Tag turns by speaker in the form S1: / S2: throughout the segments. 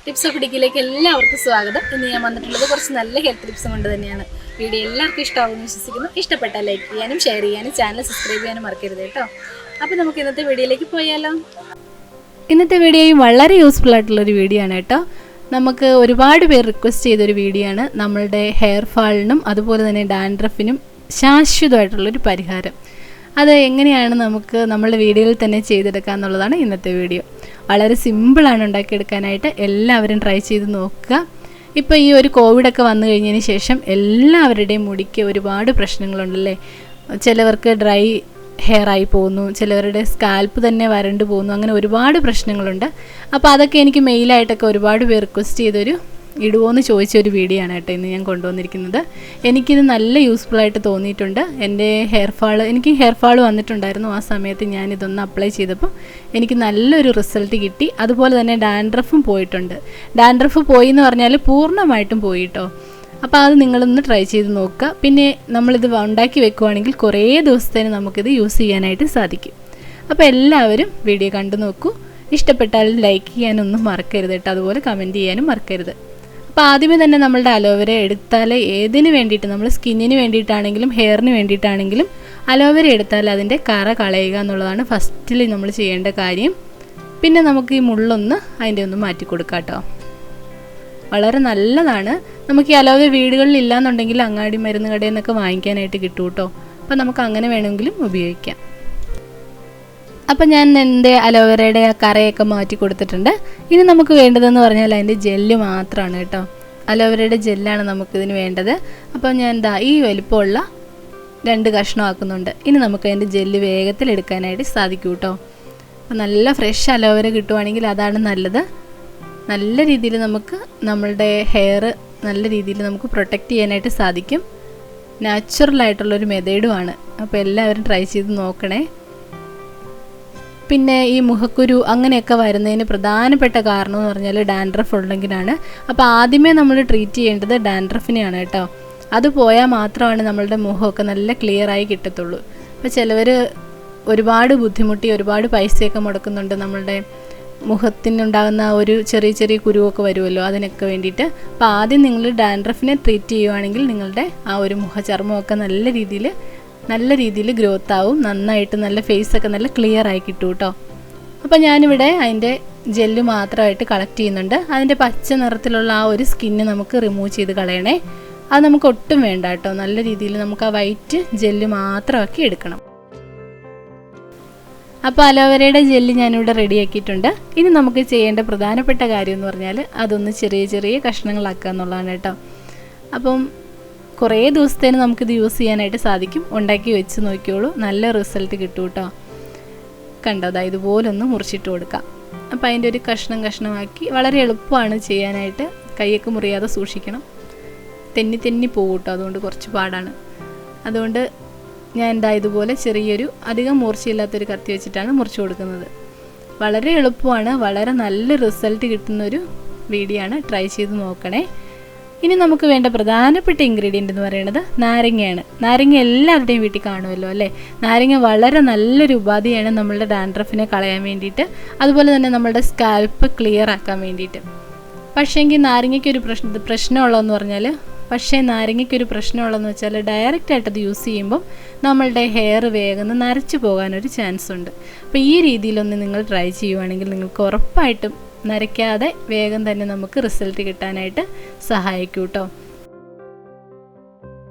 S1: Tips of ഡിക്കിലേക്ക് എല്ലാവർക്കും സ്വാഗതം. ഇന്ന് ഞാൻ വന്നിട്ടുള്ളത് കുറച്ച് നല്ല ഹെൽത്ത് ടിപ്സ് കൊണ്ട് തന്നെയാണ്. വീഡിയോ എല്ലാവർക്കും ഇഷ്ടമാകുമെന്ന് വിശ്വസിക്കുന്നു. ഇഷ്ടപ്പെട്ടാൽ ലൈക്ക് ചെയ്യാനും ഷെയർ ചെയ്യാനും ചാനൽ സബ്സ്ക്രൈബ് ചെയ്യാനും മറക്കരുത് കേട്ടോ. അപ്പോൾ നമുക്ക് ഇന്നത്തെ വീഡിയോയിലേക്ക് പോയാലോ. ഇന്നത്തെ വീഡിയോയും വളരെ യൂസ്ഫുൾ ആയിട്ടുള്ളൊരു വീഡിയോ ആണ് കേട്ടോ. നമുക്ക് ഒരുപാട് പേർ റിക്വസ്റ്റ് ചെയ്തൊരു വീഡിയോ ആണ്. നമ്മളുടെ ഹെയർ ഫാളിനും അതുപോലെ തന്നെ ഡാൻഡ്രഫിനും ശാശ്വതമായിട്ടുള്ളൊരു പരിഹാരം. അത് എങ്ങനെയാണ് നമുക്ക് നമ്മളുടെ വീഡിയോയിൽ തന്നെ ചെയ്തെടുക്കുക എന്നുള്ളതാണ് ഇന്നത്തെ വീഡിയോ. വളരെ സിമ്പിളാണ് ഉണ്ടാക്കിയെടുക്കാനായിട്ട്. എല്ലാവരും ട്രൈ ചെയ്ത് നോക്കുക. ഇപ്പോൾ ഈ ഒരു കോവിഡൊക്കെ വന്നു കഴിഞ്ഞതിന് ശേഷം എല്ലാവരുടെയും മുടിക്ക് ഒരുപാട് പ്രശ്നങ്ങളുണ്ടല്ലേ. ചിലവർക്ക് ഡ്രൈ ഹെയർ ആയി പോകുന്നു, ചിലവരുടെ സ്കാൽപ്പ് തന്നെ വരണ്ടു പോകുന്നു, അങ്ങനെ ഒരുപാട് പ്രശ്നങ്ങളുണ്ട്. അപ്പോൾ അതൊക്കെ എനിക്ക് മെയിലായിട്ടൊക്കെ ഒരുപാട് പേർ റിക്വസ്റ്റ് ചെയ്തൊരു ഇടുമോയെന്ന് ചോദിച്ചൊരു വീഡിയോ ആണ് കേട്ടോ ഇന്ന് ഞാൻ കൊണ്ടുവന്നിരിക്കുന്നത്. എനിക്കിത് നല്ല യൂസ്ഫുള്ളായിട്ട് തോന്നിയിട്ടുണ്ട്. എൻ്റെ എനിക്ക് ഹെയർ ഫാൾ വന്നിട്ടുണ്ടായിരുന്നു. ആ സമയത്ത് ഞാനിതൊന്ന് അപ്ലൈ ചെയ്തപ്പോൾ എനിക്ക് നല്ലൊരു റിസൾട്ട് കിട്ടി. അതുപോലെ തന്നെ ഡാൻഡ്രഫും പോയിട്ടുണ്ട്. ഡാൻഡ്രഫ് പോയി എന്ന് പറഞ്ഞാൽ പൂർണ്ണമായിട്ടും പോയി കേട്ടോ. അപ്പോൾ അത് നിങ്ങളൊന്ന് ട്രൈ ചെയ്ത് നോക്കുക. പിന്നെ നമ്മളിത് ഉണ്ടാക്കി വെക്കുവാണെങ്കിൽ കുറേ ദിവസത്തേന് നമുക്കിത് യൂസ് ചെയ്യാനായിട്ട് സാധിക്കും. അപ്പോൾ എല്ലാവരും വീഡിയോ കണ്ടു നോക്കൂ. ഇഷ്ടപ്പെട്ടാൽ ലൈക്ക് ചെയ്യാനൊന്നും മറക്കരുത് കേട്ടോ. അതുപോലെ കമൻറ്റ് ചെയ്യാനും മറക്കരുത്. അപ്പോൾ ആദ്യമേ തന്നെ നമ്മളുടെ അലോവേര എടുത്താൽ ഏതിന് വേണ്ടിയിട്ട്, നമ്മൾ സ്കിന്നിന് വേണ്ടിയിട്ടാണെങ്കിലും ഹെയറിന് വേണ്ടിയിട്ടാണെങ്കിലും അലോവേര എടുത്താൽ അതിൻ്റെ കറ കളയുക എന്നുള്ളതാണ് ഫസ്റ്റിൽ നമ്മൾ ചെയ്യേണ്ട കാര്യം. പിന്നെ നമുക്ക് ഈ മുള്ളൊന്ന് അതിൻ്റെ ഒന്ന് മാറ്റി കൊടുക്കാം കേട്ടോ. വളരെ നല്ലതാണ്. നമുക്ക് ഈ അലോവേര വീടുകളിൽ ഇല്ലാന്നുണ്ടെങ്കിൽ അങ്ങാടി മരുന്ന് കടയിൽ നിന്നൊക്കെ വാങ്ങിക്കാനായിട്ട് കിട്ടും കേട്ടോ. അപ്പോൾ നമുക്ക് അങ്ങനെ വേണമെങ്കിലും ഉപയോഗിക്കാം. അപ്പം ഞാൻ എൻ്റെ അലോവേരയുടെ ആ കറയൊക്കെ മാറ്റി കൊടുത്തിട്ടുണ്ട്. ഇനി നമുക്ക് വേണ്ടതെന്ന് പറഞ്ഞാൽ അതിൻ്റെ ജെല്ല് മാത്രമാണ് കേട്ടോ. അലോവേരയുടെ ജെല്ലാണ് നമുക്കിതിന് വേണ്ടത്. അപ്പം ഞാൻ ഈ വലിപ്പമുള്ള 2 കഷ്ണം ആക്കുന്നുണ്ട്. ഇനി നമുക്ക് അതിൻ്റെ ജെല്ല് വേഗത്തിൽ എടുക്കാനായിട്ട് സാധിക്കും കേട്ടോ. അപ്പം നല്ല ഫ്രഷ് അലോവേര കിട്ടുവാണെങ്കിൽ അതാണ് നല്ലത്. നല്ല രീതിയിൽ നമുക്ക് നമ്മളുടെ ഹെയർ നല്ല രീതിയിൽ നമുക്ക് പ്രൊട്ടക്റ്റ് ചെയ്യാനായിട്ട് സാധിക്കും. നാച്ചുറലായിട്ടുള്ളൊരു മെത്തേഡുമാണ്. അപ്പോൾ എല്ലാവരും ട്രൈ ചെയ്ത് നോക്കണേ. പിന്നെ ഈ മുഖക്കുരു അങ്ങനെയൊക്കെ വരുന്നതിന് പ്രധാനപ്പെട്ട കാരണം എന്ന് പറഞ്ഞാൽ ഡാൻഡ്രഫ് ഉണ്ടെങ്കിലാണ്. അപ്പോൾ ആദ്യമേ നമ്മൾ ട്രീറ്റ് ചെയ്യേണ്ടത് ഡാൻഡ്രഫിനെയാണ് കേട്ടോ. അത് പോയാൽ മാത്രമാണ് നമ്മളുടെ മുഖമൊക്കെ നല്ല ക്ലിയറായി കിട്ടത്തുള്ളൂ. അപ്പോൾ ചിലവർ ഒരുപാട് ബുദ്ധിമുട്ടി ഒരുപാട് പൈസയൊക്കെ മുടക്കുന്നുണ്ട്. നമ്മളുടെ മുഖത്തിനുണ്ടാകുന്ന ഒരു ചെറിയ ചെറിയ കുരുവൊക്കെ വരുമല്ലോ, അതിനൊക്കെ വേണ്ടിയിട്ട്. അപ്പോൾ ആദ്യം നിങ്ങൾ ഡാൻഡ്രഫിനെ ട്രീറ്റ് ചെയ്യുവാണെങ്കിൽ നിങ്ങളുടെ ആ ഒരു മുഖചർമ്മമൊക്കെ നല്ല രീതിയിൽ ഗ്രോത്ത് ആവും. നന്നായിട്ട് നല്ല ഫേസൊക്കെ നല്ല ക്ലിയർ ആയി കിട്ടും കേട്ടോ. അപ്പോൾ ഞാനിവിടെ അതിൻ്റെ ജെല്ല് മാത്രമായിട്ട് കളക്ട് ചെയ്യുന്നുണ്ട്. അതിൻ്റെ പച്ച നിറത്തിലുള്ള ആ ഒരു സ്കിന്ന് നമുക്ക് റിമൂവ് ചെയ്ത് കളയണേ. അത് നമുക്ക് ഒട്ടും വേണ്ട കേട്ടോ. നല്ല രീതിയിൽ നമുക്ക് ആ വൈറ്റ് ജെല്ല് മാത്രമാക്കി എടുക്കണം. അപ്പോൾ അലോവേരയുടെ ജെല്ല് ഞാനിവിടെ റെഡിയാക്കിയിട്ടുണ്ട്. ഇനി നമുക്ക് ചെയ്യേണ്ട പ്രധാനപ്പെട്ട കാര്യം എന്ന് പറഞ്ഞാൽ അതൊന്ന് ചെറിയ ചെറിയ കഷ്ണങ്ങളാക്കുക എന്നുള്ളതാണ് കേട്ടോ. അപ്പം കുറേ ദിവസത്തേന് നമുക്കിത് യൂസ് ചെയ്യാനായിട്ട് സാധിക്കും. ഉണ്ടാക്കി വെച്ച് നോക്കിയോളൂ, നല്ല റിസൾട്ട് കിട്ടും കേട്ടോ. കണ്ടോ, ഇതുപോലൊന്ന് മുറിച്ചിട്ട് കൊടുക്കാം. അപ്പോൾ അതിൻ്റെ ഒരു കഷ്ണമാക്കി വളരെ എളുപ്പമാണ് ചെയ്യാനായിട്ട്. കൈയൊക്കെ മുറിയാതെ സൂക്ഷിക്കണം. തെന്നി പോകും കേട്ടോ. അതുകൊണ്ട് കുറച്ച് പാടാണ്. അതുകൊണ്ട് ഞാൻ ഇതുപോലെ ചെറിയൊരു അധികം മൂർച്ചയില്ലാത്തൊരു കത്തി വെച്ചിട്ടാണ് മുറിച്ച് കൊടുക്കുന്നത്. വളരെ എളുപ്പമാണ്. വളരെ നല്ല റിസൾട്ട് കിട്ടുന്നൊരു വീഡിയോ ആണ്. ട്രൈ ചെയ്ത് നോക്കണേ. ഇനി നമുക്ക് വേണ്ട പ്രധാനപ്പെട്ട ഇൻഗ്രീഡിയൻ്റ് എന്ന് പറയുന്നത് നാരങ്ങയാണ്. നാരങ്ങ എല്ലാവരുടെയും വീട്ടിൽ കാണുമല്ലോ അല്ലേ. നാരങ്ങ വളരെ നല്ലൊരു ഉപാധിയാണ് നമ്മളുടെ ഡാൻഡ്രഫിനെ കളയാൻ വേണ്ടിയിട്ട്, അതുപോലെ തന്നെ നമ്മളുടെ സ്കാൽപ്പ് ക്ലിയർ ആക്കാൻ വേണ്ടിയിട്ട്. പക്ഷേങ്കിൽ നാരങ്ങയ്ക്കൊരു പ്രശ്നമുള്ളതെന്ന് പറഞ്ഞാൽ നാരങ്ങയ്ക്കൊരു പ്രശ്നമുള്ളതെന്ന് വെച്ചാൽ ഡയറക്റ്റായിട്ടത് യൂസ് ചെയ്യുമ്പം നമ്മളുടെ ഹെയർ വേഗം നരച്ചു പോകാനൊരു ചാൻസ് ഉണ്ട്. അപ്പോൾ ഈ രീതിയിലൊന്ന് നിങ്ങൾ ട്രൈ ചെയ്യുവാണെങ്കിൽ നിങ്ങൾക്ക് ഉറപ്പായിട്ടും നരയ്ക്കാതെ വേഗം തന്നെ നമുക്ക് റിസൾട്ട് കിട്ടാനായിട്ട് സഹായിക്കും കേട്ടോ.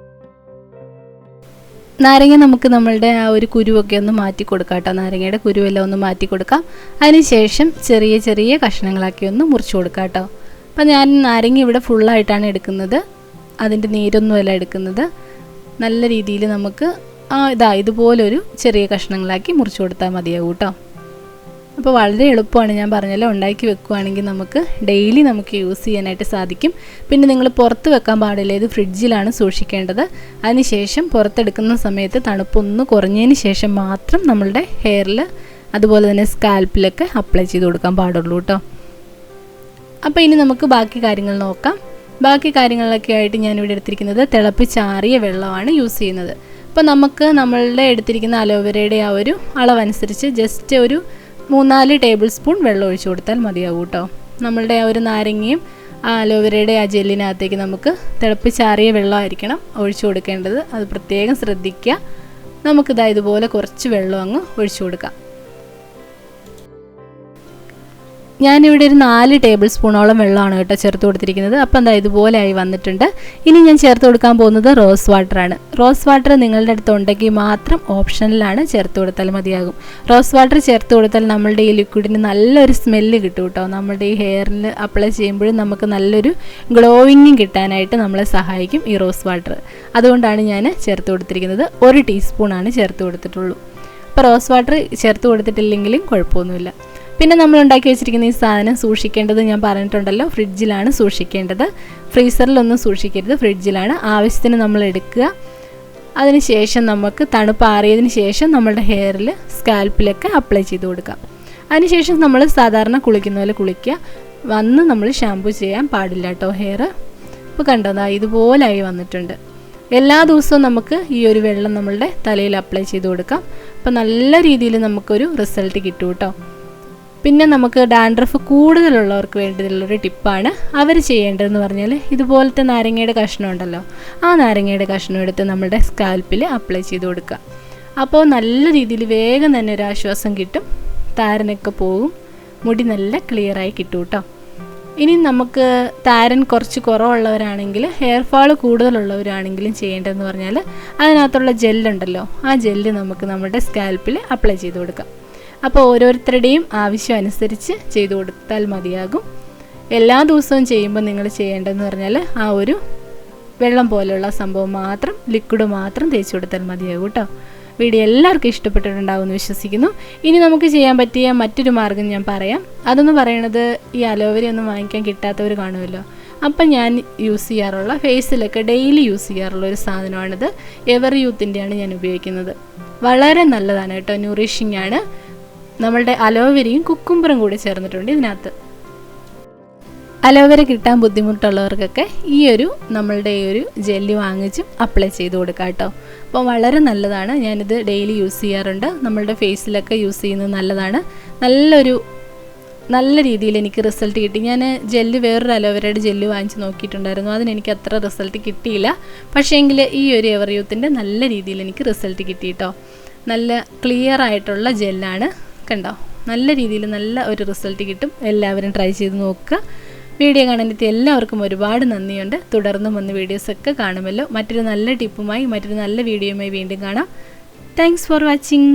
S1: നാരങ്ങ നമുക്ക് നമ്മളുടെ ആ ഒരു കുരുവൊക്കെ ഒന്ന് മാറ്റി കൊടുക്കാം കേട്ടോ. നാരങ്ങയുടെ കുരുവെല്ലാം ഒന്ന് മാറ്റി കൊടുക്കാം. അതിനുശേഷം ചെറിയ ചെറിയ കഷ്ണങ്ങളാക്കി ഒന്ന് മുറിച്ച് കൊടുക്കാം കേട്ടോ. അപ്പം ഞാൻ നാരങ്ങ ഇവിടെ ഫുള്ളായിട്ടാണ് എടുക്കുന്നത്. അതിൻ്റെ നീരൊന്നുമല്ല എടുക്കുന്നത്. നല്ല രീതിയിൽ നമുക്ക് ഇതുപോലൊരു ചെറിയ കഷ്ണങ്ങളാക്കി മുറിച്ച് കൊടുത്താൽ മതിയാവും കേട്ടോ. അപ്പോൾ വളരെ എളുപ്പമാണ്. ഞാൻ പറഞ്ഞല്ലോ, ഉണ്ടാക്കി വെക്കുകയാണെങ്കിൽ നമുക്ക് ഡെയിലി നമുക്ക് യൂസ് ചെയ്യാനായിട്ട് സാധിക്കും. പിന്നെ നിങ്ങൾ പുറത്ത് വെക്കാൻ പാടില്ല. ഇത് ഫ്രിഡ്ജിലാണ് സൂക്ഷിക്കേണ്ടത്. അതിനുശേഷം പുറത്തെടുക്കുന്ന സമയത്ത് തണുപ്പൊന്ന് കുറഞ്ഞതിന് ശേഷം മാത്രം നമ്മളുടെ ഹെയറിൽ അതുപോലെ തന്നെ സ്കാൽപ്പിലൊക്കെ അപ്ലൈ ചെയ്ത് കൊടുക്കാൻ പാടുള്ളൂ കേട്ടോ. അപ്പോൾ ഇനി നമുക്ക് ബാക്കി കാര്യങ്ങൾ നോക്കാം. ബാക്കി കാര്യങ്ങളിലൊക്കെ ആയിട്ട് ഞാനിവിടെ എടുത്തിരിക്കുന്നത് തിളപ്പിച്ചാറിയ വെള്ളമാണ് യൂസ് ചെയ്യുന്നത്. അപ്പോൾ നമുക്ക് നമ്മളുടെ എടുത്തിരിക്കുന്ന അലോവേരയുടെ ആ ഒരു അളവനുസരിച്ച് ജസ്റ്റ് ഒരു 3-4 ടേബിൾ സ്പൂൺ വെള്ളം ഒഴിച്ചു കൊടുത്താൽ മതിയാവും കേട്ടോ. നമ്മളുടെ ആ ഒരു നാരങ്ങയും ആ അലോവേരയുടെ ആ ജെല്ലിനകത്തേക്ക് നമുക്ക് തിളപ്പിച്ചാറിയ വെള്ളമായിരിക്കണം ഒഴിച്ചു കൊടുക്കേണ്ടത്. അത് പ്രത്യേകം ശ്രദ്ധിക്കുക. നമുക്കിതാ ഇതുപോലെ കുറച്ച് വെള്ളം അങ്ങ് ഒഴിച്ചു കൊടുക്കാം. ഞാനിവിടെ ഒരു 4 ടേബിൾ സ്പൂണോളം വെള്ളമാണ് കേട്ടോ ചേർത്ത് കൊടുത്തിരിക്കുന്നത്. അപ്പം എന്താ ഇതുപോലെ ആയി വന്നിട്ടുണ്ട്. ഇനി ഞാൻ ചേർത്ത് കൊടുക്കാൻ പോകുന്നത് റോസ് വാട്ടറാണ്. റോസ് വാട്ടർ നിങ്ങളുടെ അടുത്ത് ഉണ്ടെങ്കിൽ മാത്രം ഓപ്ഷനിലാണ് ചേർത്ത് കൊടുത്താൽ മതിയാകും. റോസ് വാട്ടർ ചേർത്ത് കൊടുത്താൽ നമ്മളുടെ ഈ ലിക്വിഡിന് നല്ലൊരു സ്മെല്ല് കിട്ടും കേട്ടോ. നമ്മുടെ ഈ ഹെയറിൽ അപ്ലൈ ചെയ്യുമ്പോഴും നമുക്ക് നല്ലൊരു ഗ്ലോയിങ്ങും കിട്ടാനായിട്ട് നമ്മളെ സഹായിക്കും ഈ റോസ് വാട്ടർ. അതുകൊണ്ടാണ് ഞാൻ ചേർത്ത് കൊടുത്തിരിക്കുന്നത്. 1 ടീസ്പൂണാണ് ചേർത്ത് കൊടുത്തിട്ടുള്ളൂ. അപ്പോൾ റോസ് വാട്ടർ ചേർത്ത് കൊടുത്തിട്ടില്ലെങ്കിലും കുഴപ്പമൊന്നുമില്ല. പിന്നെ നമ്മൾ ഉണ്ടാക്കി വെച്ചിരിക്കുന്ന ഈ സാധനം സൂക്ഷിക്കേണ്ടത് ഞാൻ പറഞ്ഞിട്ടുണ്ടല്ലോ, ഫ്രിഡ്ജിലാണ് സൂക്ഷിക്കേണ്ടത്. ഫ്രീസറിലൊന്നും സൂക്ഷിക്കരുത്, ഫ്രിഡ്ജിലാണ്. ആവശ്യത്തിന് നമ്മൾ എടുക്കുക. അതിനുശേഷം നമുക്ക് തണുപ്പാറിയതിന് ശേഷം നമ്മുടെ ഹെയറിൽ സ്കാൽപ്പിലൊക്കെ അപ്ലൈ ചെയ്ത് കൊടുക്കാം. അതിനുശേഷം നമ്മൾ സാധാരണ കുളിക്കുന്ന പോലെ കുളിക്കുക. വന്ന് നമ്മൾ ഷാമ്പൂ ചെയ്യാൻ പാടില്ല കേട്ടോ ഹെയർ. ഇപ്പോൾ കണ്ടോ, ഇതുപോലായി വന്നിട്ടുണ്ട്. എല്ലാ ദിവസവും നമുക്ക് ഈ ഒരു വെള്ളം നമ്മളുടെ തലയിൽ അപ്ലൈ ചെയ്ത് കൊടുക്കാം. അപ്പോൾ നല്ല രീതിയിൽ നമുക്കൊരു റിസൾട്ട് കിട്ടും കേട്ടോ. പിന്നെ നമുക്ക് ഡാൻഡ്രഫ് കൂടുതലുള്ളവർക്ക് വേണ്ടിയുള്ളൊരു ടിപ്പാണ്. അവർ ചെയ്യേണ്ടതെന്ന് പറഞ്ഞാൽ ഇതുപോലത്തെ നാരങ്ങയുടെ കഷ്ണം ഉണ്ടല്ലോ, ആ നാരങ്ങയുടെ കഷ്ണം എടുത്ത് നമ്മുടെ സ്കാൽപ്പിൽ അപ്ലൈ ചെയ്ത് കൊടുക്കുക. അപ്പോൾ നല്ല രീതിയിൽ വേഗം തന്നെ ഒരു ആശ്വാസം കിട്ടും. താരനൊക്കെ പോകും, മുടി നല്ല ക്ലിയറായി കിട്ടും കേട്ടോ. ഇനി നമുക്ക് താരൻ കുറച്ച് കുറവുള്ളവരാണെങ്കിൽ, ഹെയർ ഫാൾ കൂടുതലുള്ളവരാണെങ്കിലും ചെയ്യേണ്ടതെന്ന് പറഞ്ഞാൽ അതിനകത്തുള്ള ജെല്ലുണ്ടല്ലോ, ആ ജെല്ല് നമുക്ക് നമ്മുടെ സ്കാൽപ്പിൽ അപ്ലൈ ചെയ്ത് കൊടുക്കാം. അപ്പോൾ ഓരോരുത്തരുടെയും ആവശ്യം അനുസരിച്ച് ചെയ്തു കൊടുത്താൽ മതിയാകും. എല്ലാ ദിവസവും ചെയ്യുമ്പോൾ നിങ്ങൾ ചെയ്യേണ്ടതെന്ന് പറഞ്ഞാൽ ആ ഒരു വെള്ളം പോലെയുള്ള സംഭവം മാത്രം, ലിക്വിഡ് മാത്രം തേച്ച് കൊടുത്താൽ മതിയാകും കേട്ടോ. വീഡിയോ എല്ലാവർക്കും ഇഷ്ടപ്പെട്ടിട്ടുണ്ടാവുമെന്ന് വിശ്വസിക്കുന്നു. ഇനി നമുക്ക് ചെയ്യാൻ പറ്റിയ മറ്റൊരു മാർഗ്ഗം ഞാൻ പറയാം. അതെന്ന് പറയണത്, ഈ അലോവേര ഒന്നും വാങ്ങിക്കാൻ കിട്ടാത്തവർ കാണുമല്ലോ. അപ്പം ഞാൻ യൂസ് ചെയ്യാറുള്ള, ഫേസിലൊക്കെ ഡെയിലി യൂസ് ചെയ്യാറുള്ള ഒരു സാധനമാണിത്. എവർ യൂത്തിൻ്റെയാണ് ഞാൻ ഉപയോഗിക്കുന്നത്. വളരെ നല്ലതാണ് കേട്ടോ, ന്യൂറിഷിംഗ് ആണ്. നമ്മളുടെ അലോവേരയും കുക്കുംബറും കൂടി ചേർന്നിട്ടുണ്ട് ഇതിനകത്ത്. അലോവേര കിട്ടാൻ ബുദ്ധിമുട്ടുള്ളവർക്കൊക്കെ നമ്മളുടെ ഈ ഒരു ജെല്ലി വാങ്ങിച്ചും അപ്ലൈ ചെയ്ത് കൊടുക്കാം കേട്ടോ. അപ്പോൾ വളരെ നല്ലതാണ്. ഞാനിത് ഡെയിലി യൂസ് ചെയ്യാറുണ്ട്. നമ്മളുടെ ഫേസിലൊക്കെ യൂസ് ചെയ്യുന്നത് നല്ലതാണ്. നല്ല രീതിയിൽ എനിക്ക് റിസൾട്ട് കിട്ടി. ഞാൻ വേറൊരു അലോവേരയുടെ ജെല്ല് വാങ്ങിച്ച് നോക്കിയിട്ടുണ്ടായിരുന്നു. അതിനെനിക്ക് അത്ര റിസൾട്ട് കിട്ടിയില്ല. പക്ഷേ എങ്കിൽ ഈ ഒരു എവർ യൂത്തിൻ്റെ നല്ല രീതിയിൽ എനിക്ക് റിസൾട്ട് കിട്ടി കേട്ടോ. നല്ല ക്ലിയർ ആയിട്ടുള്ള ജെല്ലാണ്, കണ്ടോ. നല്ല രീതിയിൽ നല്ല ഒരു റിസൾട്ട് കിട്ടും. എല്ലാവരും ട്രൈ ചെയ്ത് നോക്കുക. വീഡിയോ കാണാനെത്തി എല്ലാവർക്കും ഒരുപാട് നന്ദിയുണ്ട്. തുടർന്നും വന്ന് വീഡിയോസൊക്കെ കാണുമല്ലോ. മറ്റൊരു നല്ല ടിപ്പുമായി, മറ്റൊരു നല്ല വീഡിയോയുമായി വീണ്ടും കാണാം. Thanks for watching.